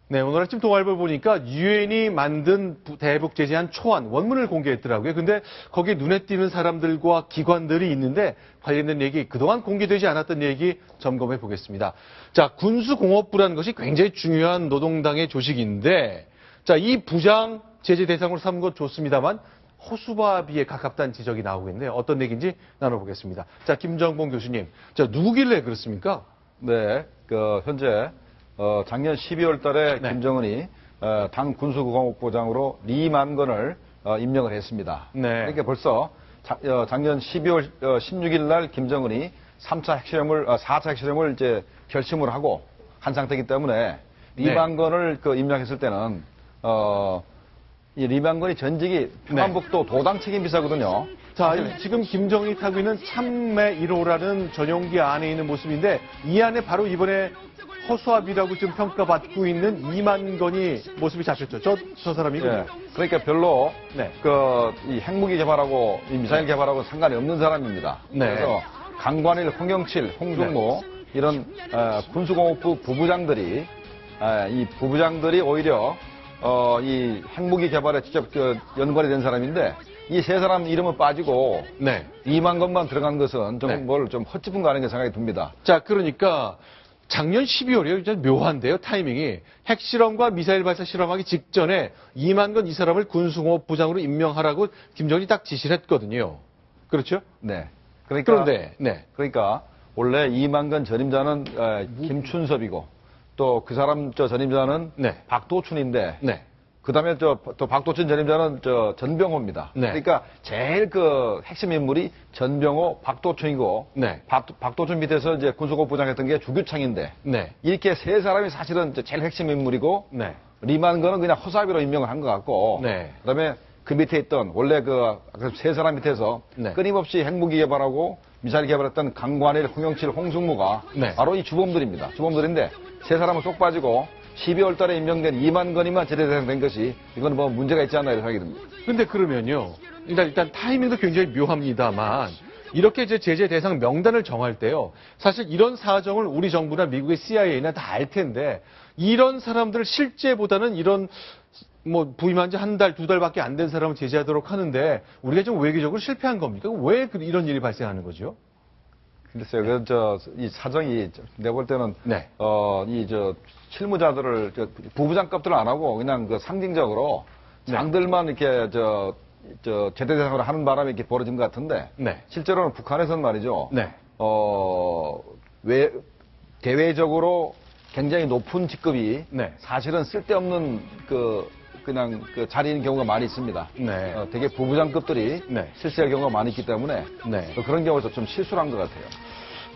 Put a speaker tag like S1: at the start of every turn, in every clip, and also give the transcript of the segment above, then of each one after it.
S1: 네, 오늘 아침 동아일보 보니까 유엔이 만든 대북 제재안 초안 원문을 공개했더라고요. 근데 거기에 눈에 띄는 사람들과 기관들이 있는데 관련된 얘기, 그동안 공개되지 않았던 얘기 점검해 보겠습니다. 자, 군수공업부라는 것이 굉장히 중요한 노동당의 조직인데, 자, 이 부장 제재 대상으로 삼은 것 좋습니다만 허수아비에 가깝다는 지적이 나오고 있는데 어떤 얘기인지 나눠보겠습니다. 자, 김정봉 교수님, 자, 누구길래 그렇습니까?
S2: 네, 현재 작년 12월 달에
S1: 네.
S2: 김정은이 당 군수공업부장으로 리만건을 임명을 했습니다.
S1: 네.
S2: 그러니까 벌써 작년 12월 16일 날 김정은이 4차 핵실험을 이제 결심을 하고 한 상태이기 때문에 리만건을 임명했을 때는 이 리만건이 전직이 평안북도 도당 책임비서거든요.
S1: 자, 지금 김정은이 타고 있는 참매 1호라는 전용기 안에 있는 모습인데 이 안에 바로 이번에 허수아비라고 지금 평가받고 있는 이만건이 모습이 잡혔죠. 저 사람이군요.
S2: 네. 그러니까 별로
S1: 네.
S2: 이 핵무기 개발하고 이 미사일 개발하고 상관이 없는 사람입니다.
S1: 네.
S2: 그래서 강관일, 홍경칠, 홍준모 이런 군수공업부 부부장들이 이 부부장들이 오히려 이 핵무기 개발에 직접 연관이 된 사람인데 이 세 사람 이름은 빠지고
S1: 네.
S2: 이만건만 들어간 것은 좀
S1: 네.
S2: 뭘 좀 헛짚은 거 아닌가 생각이 듭니다.
S1: 자, 그러니까 작년 12월이에요. 진짜 묘한데요, 타이밍이. 핵실험과 미사일 발사 실험하기 직전에 이만건 이 사람을 군수공업부장으로 임명하라고 김정은이 딱 지시를 했거든요. 그렇죠?
S2: 네.
S1: 그런데, 네.
S2: 그러니까 원래 이만건 전임자는 김춘섭이고 또 그 사람 전임자는
S1: 네.
S2: 박도춘인데
S1: 네.
S2: 그다음에 또 박도춘 전임자는 전병호입니다.
S1: 네.
S2: 그러니까 제일 핵심 인물이 전병호, 박도춘이고
S1: 네.
S2: 박도춘 밑에서 이제 군수공업부장 했던 게 주규창인데
S1: 네.
S2: 이렇게 세 사람이 사실은 제일 핵심 인물이고
S1: 네.
S2: 리만건은 그냥 허사비로 임명을 한 것 같고
S1: 네.
S2: 그다음에 그 밑에 있던 원래 세 사람 밑에서
S1: 네.
S2: 끊임없이 핵무기 개발하고 미사일 개발했던 강관일, 홍영칠, 홍승무가
S1: 네.
S2: 바로 이 주범들입니다. 주범들인데 세 사람은 쏙 빠지고 12월 달에 임명된 이만건이만 제대 대상된 것이 이건 뭐 문제가 있지 않나 이런 생각이 듭니다.
S1: 근데 그러면요. 일단 타이밍도 굉장히 묘합니다만 이렇게 이제 제재 대상 명단을 정할 때요. 사실 이런 사정을 우리 정부나 미국의 CIA나 다 알 텐데 이런 사람들을 실제보다는 이런 뭐 부임한 지 한 달, 두 달밖에 안 된 사람을 제재하도록 하는데 우리가 좀 외교적으로 실패한 겁니까? 왜 이런 일이 발생하는 거죠?
S2: 글쎄요, 이 사정이 내가 볼 때는
S1: 네.
S2: 실무자들을 부부장급들을 안 하고 그냥 상징적으로 장들만 이렇게 제대 대상으로 하는 바람에 이렇게 벌어진 것 같은데
S1: 네.
S2: 실제로는 북한에서는 말이죠.
S1: 네.
S2: 대외적으로 굉장히 높은 직급이
S1: 네.
S2: 사실은 쓸데없는 그냥 자리인 경우가 많이 있습니다.
S1: 네.
S2: 되게 부부장급들이
S1: 네.
S2: 실세할 경우가 많이 있기 때문에
S1: 네.
S2: 그런 경우에서 좀 실수를 한 것 같아요.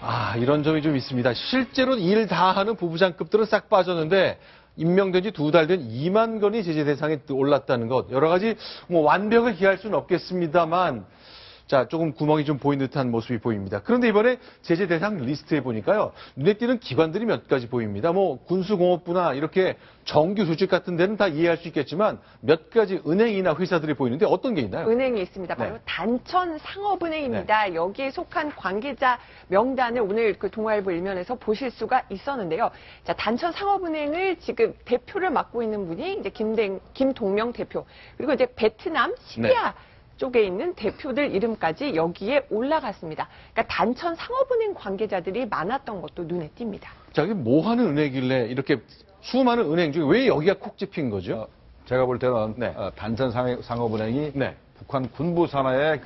S1: 아, 이런 점이 좀 있습니다. 실제로 일 다 하는 부부장급들은 싹 빠졌는데 임명된 지 두 달 된 이만건이 제재 대상에 올랐다는 것. 여러 가지 뭐 완벽을 기할 수는 없겠습니다만 자, 조금 구멍이 좀 보이는 듯한 모습이 보입니다. 그런데 이번에 제재 대상 리스트에 보니까요. 눈에 띄는 기관들이 몇 가지 보입니다. 뭐 군수공업부나 이렇게 정규 조직 같은 데는 다 이해할 수 있겠지만 몇 가지 은행이나 회사들이 보이는데 어떤 게 있나요?
S3: 은행이 있습니다. 바로
S1: 네.
S3: 단천상업은행입니다. 여기에 속한 관계자 명단을 오늘 동아일보 일면에서 보실 수가 있었는데요. 자, 단천상업은행을 지금 대표를 맡고 있는 분이 이제 김동명 대표, 그리고 이제 베트남 시리아 쪽에 있는 대표들 이름까지 여기에 올라갔습니다. 그러니까 단천 상업은행 관계자들이 많았던 것도 눈에 띈니다.
S1: 자, 이게 뭐 하는 은행이길래 이렇게 수많은 은행 중에 왜 여기가 콕 집힌 거죠?
S2: 제가 볼 때는
S1: 네.
S2: 단천 상업은행이
S1: 네.
S2: 북한 군부 산하의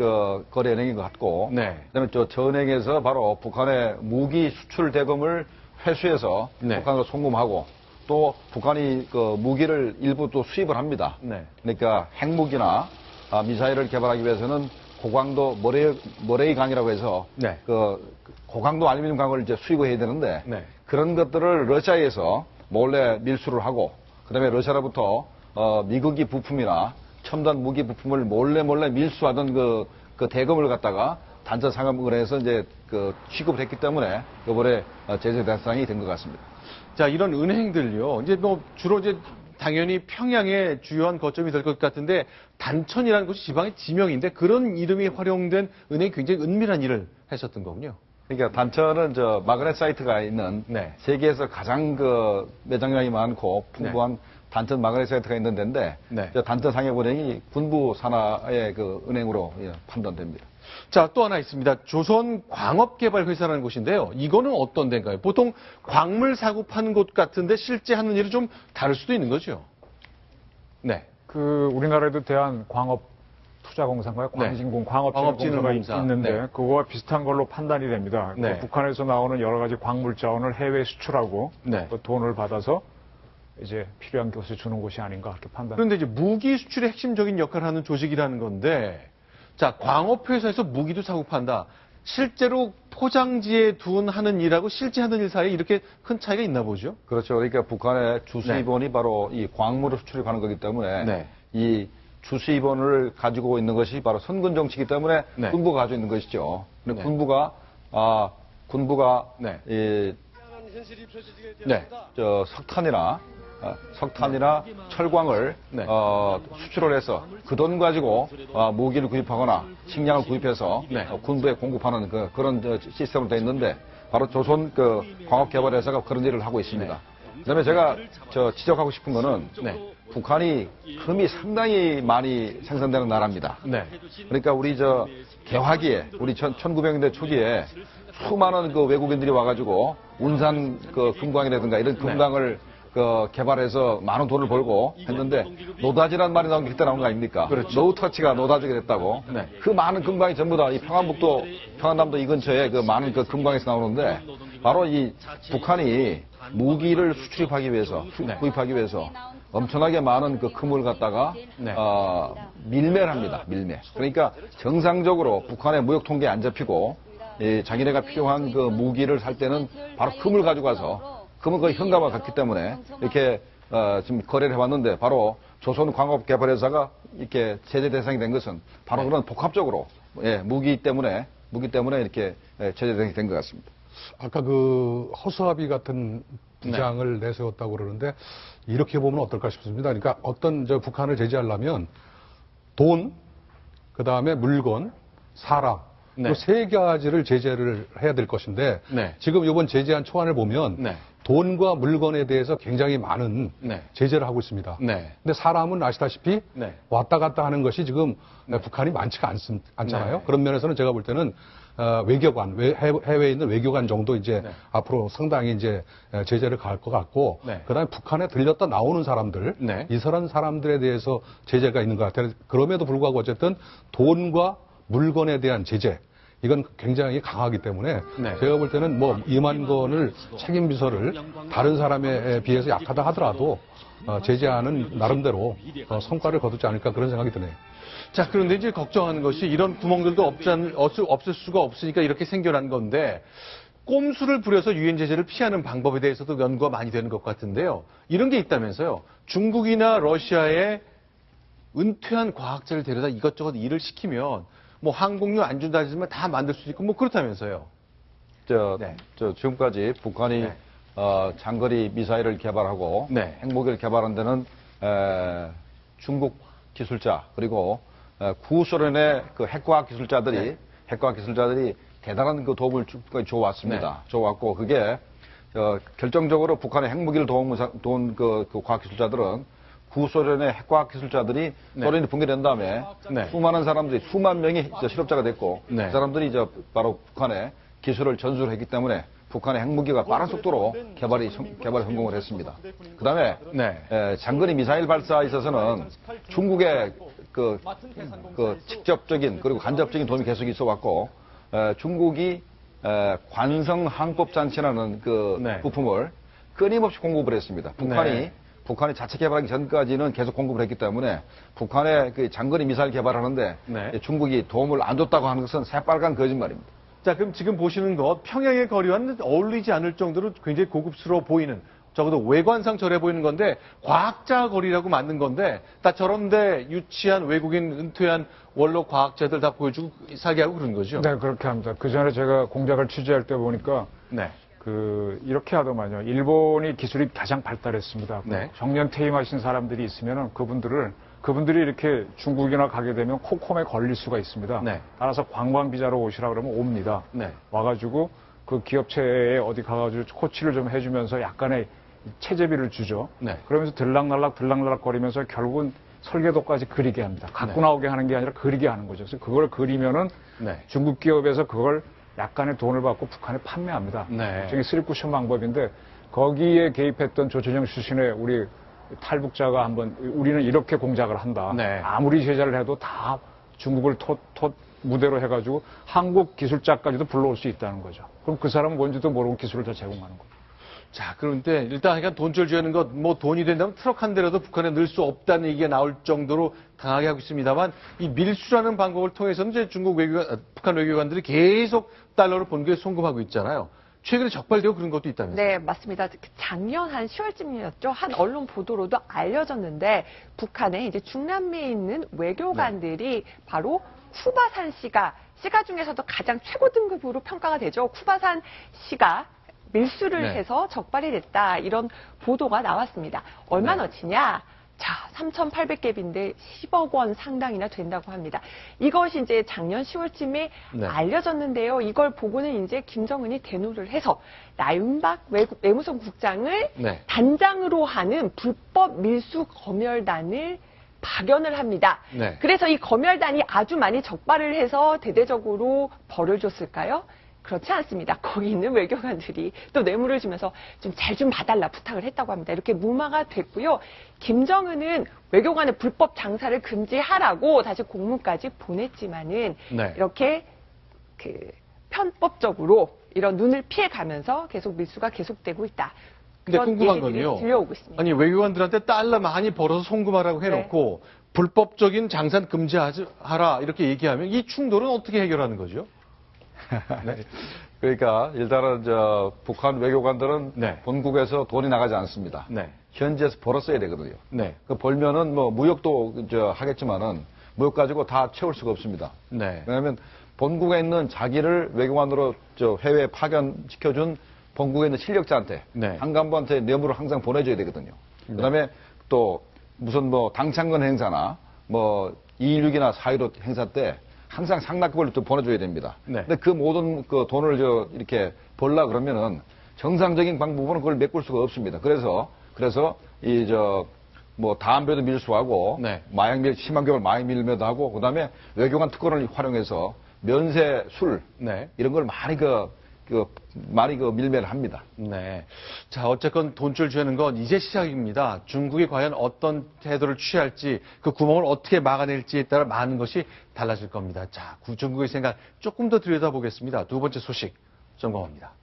S2: 거래은행인 것 같고,
S1: 네.
S2: 그다음에 저 은행에서 바로 북한의 무기 수출 대금을 회수해서
S1: 네.
S2: 북한으로 송금하고 또 북한이 무기를 일부 또 수입을 합니다.
S1: 네.
S2: 그러니까 핵무기나 미사일을 개발하기 위해서는 고강도 모래의 강이라고 해서
S1: 네.
S2: 고강도 알루미늄 강을 이제 수입을 해야 되는데
S1: 네.
S2: 그런 것들을 러시아에서 몰래 밀수를 하고 그다음에 러시아로부터 미국이 부품이나 첨단 무기 부품을 몰래 밀수하던 그 대금을 갖다가 단천 상업은행에서 이제 취급을 했기 때문에 이번에 제재 대상이 된 것 같습니다.
S1: 자, 이런 은행들요. 이제 뭐 주로 이제 당연히 평양의 주요한 거점이 될 것 같은데 단천이라는 곳이 지방의 지명인데 그런 이름이 활용된 은행이 굉장히 은밀한 일을 했었던 거군요.
S2: 그러니까 단천은 저 마그넷 사이트가 있는
S1: 네.
S2: 세계에서 가장 그 매장량이 많고 풍부한 단천 마그넷 사이트가 있는 데인데
S1: 네.
S2: 저 단천 상해은행이 군부 산하의 그 은행으로 판단됩니다.
S1: 자, 또 하나 있습니다. 조선광업개발회사라는 곳인데요. 이거는 어떤 데인가요? 보통 광물 사고 파는 곳 같은데 실제 하는 일이 좀 다를 수도 있는 거죠. 네.
S4: 그 우리나라에도 대한투자공사인가요?
S1: 네.
S4: 광진공 광업진흥공사가
S1: 광업진흥공사.
S4: 있는데
S1: 네.
S4: 그거와 비슷한 걸로 판단이 됩니다.
S1: 네.
S4: 그 북한에서 나오는 여러 가지 광물 자원을 해외 수출하고
S1: 네.
S4: 또 돈을 받아서 이제 필요한 곳에 주는 곳이 아닌가 그렇게 판단.
S1: 그런데 이제 무기 수출의 핵심적인 역할을 하는 조직이라는 건데, 자, 광업회사에서 무기도 사고 판다. 실제로 포장지에 둔 하는 일하고 실제 하는 일 사이에 이렇게 큰 차이가 있나 보죠?
S2: 그렇죠. 그러니까 북한의 주수입원이 바로 이 광물을 수출해 가는 거기 때문에
S1: 네.
S2: 이 주수입원을 가지고 있는 것이 바로 선군 정치이기 때문에
S1: 네.
S2: 군부가 가지고 있는 것이죠. 근데
S1: 네.
S2: 군부가
S1: 네.
S2: 이
S1: 네.
S2: 석탄이나 철광을
S1: 네.
S2: 수출을 해서 그 돈 가지고 무기를 구입하거나 식량을 구입해서
S1: 네.
S2: 군부에 공급하는 그런 시스템으로 되어 있는데 바로 조선 그 광업개발회사가 그런 일을 하고 있습니다. 그다음에 제가 지적하고 싶은 거는
S1: 네.
S2: 북한이 금이 상당히 많이 생산되는 나라입니다.
S1: 네.
S2: 그러니까 우리 개화기에 우리 1900년대 초기에 수많은 그 외국인들이 와가지고 운산 그 금광이라든가 이런 금강을 그 개발해서 많은 돈을 벌고 했는데 노다지란 말이 나온 게 그때 나온 거 아닙니까?
S1: 그렇죠.
S2: 노우터치가 노다지가 됐다고.
S1: 네.
S2: 그 많은 금광이 전부 다 이 평안남도 이 근처에 그 많은 그 금광에서 나오는데 바로 이 북한이 무기를 수출입하기 위해서
S1: 네.
S2: 구입하기 위해서 엄청나게 많은 그 금을 갖다가
S1: 네.
S2: 밀매를 합니다. 밀매. 그러니까 정상적으로 북한의 무역 통계에 안 잡히고 자기네가 필요한 그 무기를 살 때는 바로 금을 가지고 와서 금은 거의 현금화 같기 때문에 이렇게 지금 거래를 해왔는데 바로 조선광업개발회사가 이렇게 제재 대상이 된 것은 바로
S1: 네.
S2: 그런 복합적으로 무기 때문에 이렇게 제재 대상이 된 것 같습니다.
S5: 아까 그 허수아비 같은 부장을 내세웠다고 그러는데 이렇게 보면 어떨까 싶습니다. 그러니까 어떤 북한을 제재하려면 돈, 그 다음에 물건, 사람
S1: 네.
S5: 이 세 가지를 제재를 해야 될 것인데
S1: 네.
S5: 지금 이번 제재한 초안을 보면
S1: 네.
S5: 돈과 물건에 대해서 굉장히 많은
S1: 네.
S5: 제재를 하고 있습니다.
S1: 네.
S5: 근데 사람은 아시다시피
S1: 네.
S5: 왔다 갔다 하는 것이 지금 북한이 많지가 않잖아요.
S1: 네.
S5: 그런 면에서는 제가 볼 때는 외교관, 해외에 있는 외교관 정도 이제
S1: 네.
S5: 앞으로 상당히 이제 제재를 가할 것 같고,
S1: 네.
S5: 그다음에 북한에 들렸다 나오는 사람들,
S1: 네.
S5: 이런 사람들에 대해서 제재가 있는 것 같아요. 그럼에도 불구하고 어쨌든 돈과 물건에 대한 제재, 이건 굉장히 강하기 때문에
S1: 네.
S5: 제가 볼 때는 뭐 이만건을 책임 비서를 다른 사람에 비해서 약하다 하더라도 제재하는 나름대로 성과를 거두지 않을까 그런 생각이 드네요.
S1: 자, 그런데 이제 걱정하는 것이 이런 구멍들도 없을 수가 없으니까 이렇게 생겨난 건데, 꼼수를 부려서 유엔 제재를 피하는 방법에 대해서도 연구가 많이 되는 것 같은데요. 이런 게 있다면서요. 중국이나 러시아에 은퇴한 과학자를 데려다 이것저것 일을 시키면 뭐 항공료 안 준다 하지만 다 만들 수 있고 뭐 그렇다면서요.
S2: 네. 지금까지 북한이
S1: 네.
S2: 장거리 미사일을 개발하고
S1: 네.
S2: 핵무기를 개발한 데는 중국 기술자 그리고 구소련의 그 핵과학 기술자들이 대단한 그 도움을 줘왔습니다. 줘왔고 그게 결정적으로 북한의 핵무기를 도운 그 과학 기술자들은 구소련의 핵과학 기술자들이 소련이 붕괴된 다음에 수많은 사람들이 수만 명이 실업자가 됐고 그 사람들이 바로 북한의 기술을 전수를 했기 때문에 북한의 핵무기가 빠른 속도로 개발에 성공을 했습니다. 그다음에 장거리 미사일 발사에 있어서는 중국의 그 직접적인 그리고 간접적인 도움이 계속 있어왔고 중국이 관성 항법 장치라는 그 부품을 끊임없이 공급을 했습니다. 북한이 자체 개발하기 전까지는 계속 공급을 했기 때문에 북한의 그 장거리 미사일 개발하는데 중국이 도움을 안 줬다고 하는 것은 새빨간 거짓말입니다.
S1: 자, 그럼 지금 보시는 것 평양의 거리와는 어울리지 않을 정도로 굉장히 고급스러워 보이는, 적어도 외관상 저래 보이는 건데 과학자 거리라고 만든 건데 다 저런데 유치한 외국인 은퇴한 원로 과학자들 다 보여주고 살게 하고 그런 거죠.
S4: 네, 그렇게 합니다. 그 전에 제가 공작을 취재할 때 보니까
S1: 네.
S4: 이렇게 하더만요. 일본이 기술이 가장 발달했습니다.
S1: 네.
S4: 정년 퇴임하신 사람들이 있으면 그분들을 그분들이 이렇게 중국이나 가게 되면 코컴에 걸릴 수가 있습니다.
S1: 네.
S4: 따라서 관광 비자로 오시라 그러면 옵니다.
S1: 네.
S4: 와가지고 그 기업체에 어디 가가지고 코치를 좀 해주면서 약간의 체재비를 주죠.
S1: 네.
S4: 그러면서 들락날락 거리면서 결국은 설계도까지 그리게 합니다. 갖고
S1: 네.
S4: 나오게 하는 게 아니라 그리게 하는 거죠. 그래서 그걸 그리면은
S1: 네.
S4: 중국 기업에서 그걸 약간의 돈을 받고 북한에 판매합니다.
S1: 네.
S4: 일종의 스리쿠션 방법인데 거기에 개입했던 조철영 출신의 우리 탈북자가 한번 우리는 이렇게 공작을 한다.
S1: 네.
S4: 아무리 제자를 해도 다 중국을 무대로 해가지고 한국 기술자까지도 불러올 수 있다는 거죠. 그럼 그 사람은 뭔지도 모르고 기술을 더 제공하는 거죠.
S1: 자, 그런데 일단 그러니까 돈줄 쥐는 것, 뭐 돈이 된다면 트럭 한 대라도 북한에 넣을 수 없다는 얘기가 나올 정도로 강하게 하고 있습니다만 이 밀수라는 방법을 통해서는 이제 북한 외교관들이 계속 달러를 본국에 송금하고 있잖아요. 최근에 적발되고 그런 것도 있다면서요?
S3: 네, 맞습니다. 작년 한 10월쯤이었죠. 한 언론 보도로도 알려졌는데 북한에 이제 중남미에 있는 외교관들이 바로 쿠바산 씨가 중에서도 가장 최고 등급으로 평가가 되죠. 쿠바산 씨가 밀수를
S1: 네.
S3: 해서 적발이 됐다. 이런 보도가 나왔습니다. 얼마나치냐? 자, 3,800개비인데 10억 원 상당이나 된다고 합니다. 이것이 이제 작년 10월쯤에
S1: 네.
S3: 알려졌는데요. 이걸 보고는 이제 김정은이 대노를 해서 나윤박 외무성 국장을
S1: 네.
S3: 단장으로 하는 불법 밀수 검열단을 파견을 합니다.
S1: 네.
S3: 그래서 이 검열단이 아주 많이 적발을 해서 대대적으로 벌을 줬을까요? 그렇지 않습니다. 거기 있는 외교관들이 또 뇌물을 주면서 좀 잘 좀 봐달라 부탁을 했다고 합니다. 이렇게 무마가 됐고요. 김정은은 외교관의 불법 장사를 금지하라고 다시 공문까지 보냈지만은
S1: 네.
S3: 이렇게 편법적으로 이런 눈을 피해가면서 계속 밀수가 계속되고 있다.
S1: 근데
S3: 그런
S1: 궁금한
S3: 얘기들이
S1: 건요.
S3: 들려오고 있습니다.
S1: 아니 외교관들한테 달러 많이 벌어서 송금하라고 해놓고 불법적인 장산 금지하라 이렇게 얘기하면 이 충돌은 어떻게 해결하는 거죠?
S2: 네. 그러니까 일단은 북한 외교관들은
S1: 네.
S2: 본국에서 돈이 나가지 않습니다.
S1: 네.
S2: 현지에서 벌었어야 되거든요.
S1: 네.
S2: 그 벌면은 뭐 무역도 하겠지만은 무역 가지고 다 채울 수가 없습니다.
S1: 네.
S2: 왜냐하면 본국에 있는 자기를 외교관으로 해외에 파견시켜준 본국에 있는 실력자한테
S1: 네.
S2: 한간부한테 뇌물을 항상 보내줘야 되거든요. 그다음에 또 무슨 뭐 당창건 행사나 뭐 2.16이나 4.15 행사 때 항상 상납금을 또 보내줘야 됩니다.
S1: 네.
S2: 근데 그 모든 그 돈을 이렇게 벌라 그러면은 정상적인 방법으로는 그걸 메꿀 수가 없습니다. 그래서 뭐 담배도 밀수하고
S1: 네.
S2: 심한 경우를 마약 밀매도 하고 그다음에 외교관 특권을 활용해서 면세 술
S1: 네.
S2: 이런 걸 많이 밀매를 합니다.
S1: 네. 자, 어쨌건 돈줄 쥐는 건 이제 시작입니다. 중국이 과연 어떤 태도를 취할지, 그 구멍을 어떻게 막아낼지에 따라 많은 것이 달라질 겁니다. 자, 중국의 생각 조금 더 들여다보겠습니다. 두 번째 소식 점검합니다.